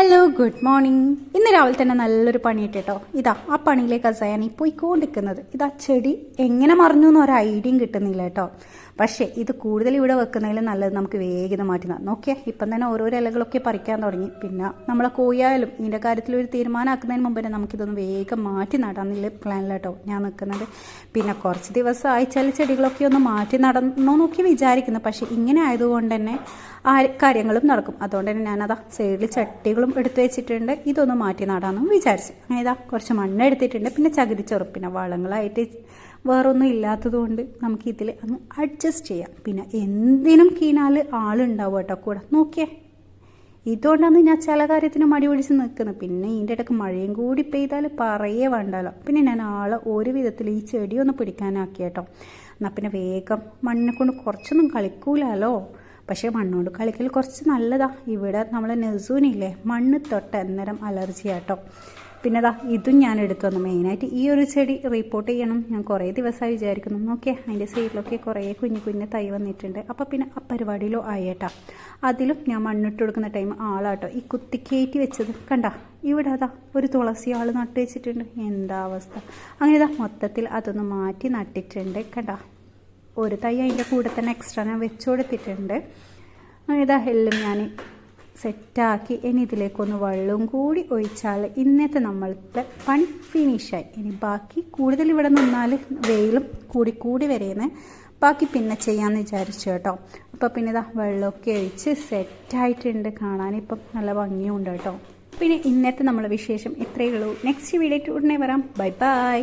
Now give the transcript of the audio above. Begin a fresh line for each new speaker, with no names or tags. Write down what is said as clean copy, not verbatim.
Hello good morning. ഇന്ന് രാവിലെ തന്നെ നല്ലൊരു പണിയിട്ട് കേട്ടോ. ഇതാ ആ പണിയിലേക്കാണ് ഞാൻ പോയിക്കൊണ്ടിരിക്കുന്നത്. ഇതാ ചെടി എങ്ങനെ മറിഞ്ഞു എന്ന് ഒരു ഐഡിയയും കിട്ടുന്നില്ല കേട്ടോ. പക്ഷേ ഇത് കൂടുതൽ ഇവിടെ വെക്കുന്നതിൽ നല്ലത് നമുക്ക് വേഗം മാറ്റി നോക്കിയാൽ ഇപ്പം തന്നെ ഓരോരോ ഇലകളൊക്കെ പറിക്കാൻ തുടങ്ങി. പിന്നെ നമ്മളെ കോയായാലും ഇതിൻ്റെ കാര്യത്തിൽ ഒരു തീരുമാനമാക്കുന്നതിന് മുമ്പ് തന്നെ നമുക്കിതൊന്ന് വേഗം മാറ്റി നടാന്നുള്ള പ്ലാനിലാട്ടോ ഞാൻ നിൽക്കുന്നത്. പിന്നെ കുറച്ച് ദിവസമായി ചില ചെടികളൊക്കെ ഒന്ന് മാറ്റി നടന്നോ നോക്കി വിചാരിക്കുന്നു. പക്ഷേ ഇങ്ങനെ ആയതുകൊണ്ട് തന്നെ ആ കാര്യങ്ങളും നടക്കും. അതുകൊണ്ട് തന്നെ ഞാനതാ സൈഡിൽ ചട്ടികളും എടുത്തു വെച്ചിട്ടുണ്ട്. ഇതൊന്ന് മാറ്റി നടാമെന്നും വിചാരിച്ചു. അങ്ങനെ ഇതാ കുറച്ച് മണ്ണ് എടുത്തിട്ടുണ്ട്. പിന്നെ ചകിരിച്ചോറ്, പിന്നെ വളങ്ങളായിട്ട് വേറൊന്നും ഇല്ലാത്തതുകൊണ്ട് നമുക്ക് ഇതിൽ അങ്ങ് അഡ്ജസ്റ്റ് ചെയ്യാം. പിന്നെ എന്തിനും കീണാൽ ആളുണ്ടാവും കേട്ടോ കൂടെ. നോക്കിയേ, ഇതുകൊണ്ടാണ് ഞാൻ ചില കാര്യത്തിന് മടി പിടിച്ച് നിൽക്കുന്നത്. പിന്നെ ഇതിൻ്റെ ഇടയ്ക്ക് മഴയും കൂടി പെയ്താൽ പറയേ വേണ്ടല്ലോ. പിന്നെ ഞാൻ ആളെ ഒരു വിധത്തിൽ ഈ ചെടി ഒന്ന് പിടിക്കാനാക്കി കേട്ടോ. എന്നാൽ പിന്നെ വേഗം മണ്ണിനെ കൊണ്ട് കുറച്ചൊന്നും കളിക്കൂലല്ലോ. പക്ഷേ മണ്ണോട് കളിക്കൽ കുറച്ച് നല്ലതാ. ഇവിടെ നമ്മൾ നെസൂനില്ലേ, മണ്ണ് തൊട്ട് അന്നേരം അലർജി കേട്ടോ. പിന്നെ അതാ ഇതും ഞാൻ എടുത്തു വന്നു. മെയിനായിട്ട് ഈ ഒരു ചെടി റിപ്പോർട്ട് ചെയ്യണം ഞാൻ കുറേ ദിവസമായി വിചാരിക്കുന്നു. നോക്കിയേ, അതിൻ്റെ സൈഡിലൊക്കെ കുറേ കുഞ്ഞു തൈ വന്നിട്ടുണ്ട്. അപ്പോൾ പിന്നെ ആ പരിപാടിയിലോ ആയേട്ടാ. അതിലും ഞാൻ മണ്ണിട്ട് കൊടുക്കുന്ന ടൈം ആളാട്ടോ ഈ കുത്തിക്കയറ്റി വെച്ചത് കണ്ട. ഇവിടെ അതാ ഒരു തുളസി ആൾ നട്ട് വെച്ചിട്ടുണ്ട്. എന്താ അവസ്ഥ. അങ്ങനെ ഇതാ മൊത്തത്തിൽ അതൊന്ന് മാറ്റി നട്ടിട്ടുണ്ട് കണ്ട. ഒരു തൈ അതിൻ്റെ കൂടെ തന്നെ എക്സ്ട്രാ ഞാൻ വെച്ച് കൊടുത്തിട്ടുണ്ട്. ഇതാ എല്ലാം ഞാൻ സെറ്റാക്കി. ഇനി ഇതിലേക്കൊന്ന് വെള്ളവും കൂടി ഒഴിച്ചാൽ ഇന്നത്തെ നമ്മളുടെ പണി ഫിനിഷായി. ഇനി ബാക്കി കൂടുതൽ ഇവിടെ നിന്നാൽ വെയിലും കൂടി വരുന്നത് ബാക്കി പിന്നെ ചെയ്യാമെന്ന് വിചാരിച്ചു കേട്ടോ. അപ്പോൾ പിന്നെ ഇതാ വെള്ളമൊക്കെ ഒഴിച്ച് സെറ്റായിട്ടുണ്ട്. കാണാനിപ്പം നല്ല ഭംഗിയുണ്ട് കേട്ടോ. പിന്നെ ഇന്നത്തെ നമ്മളെ വിശേഷം ഇത്രയേ ഉള്ളൂ. നെക്സ്റ്റ് വീഡിയോ ഉടനെ വരാം. Bye bye.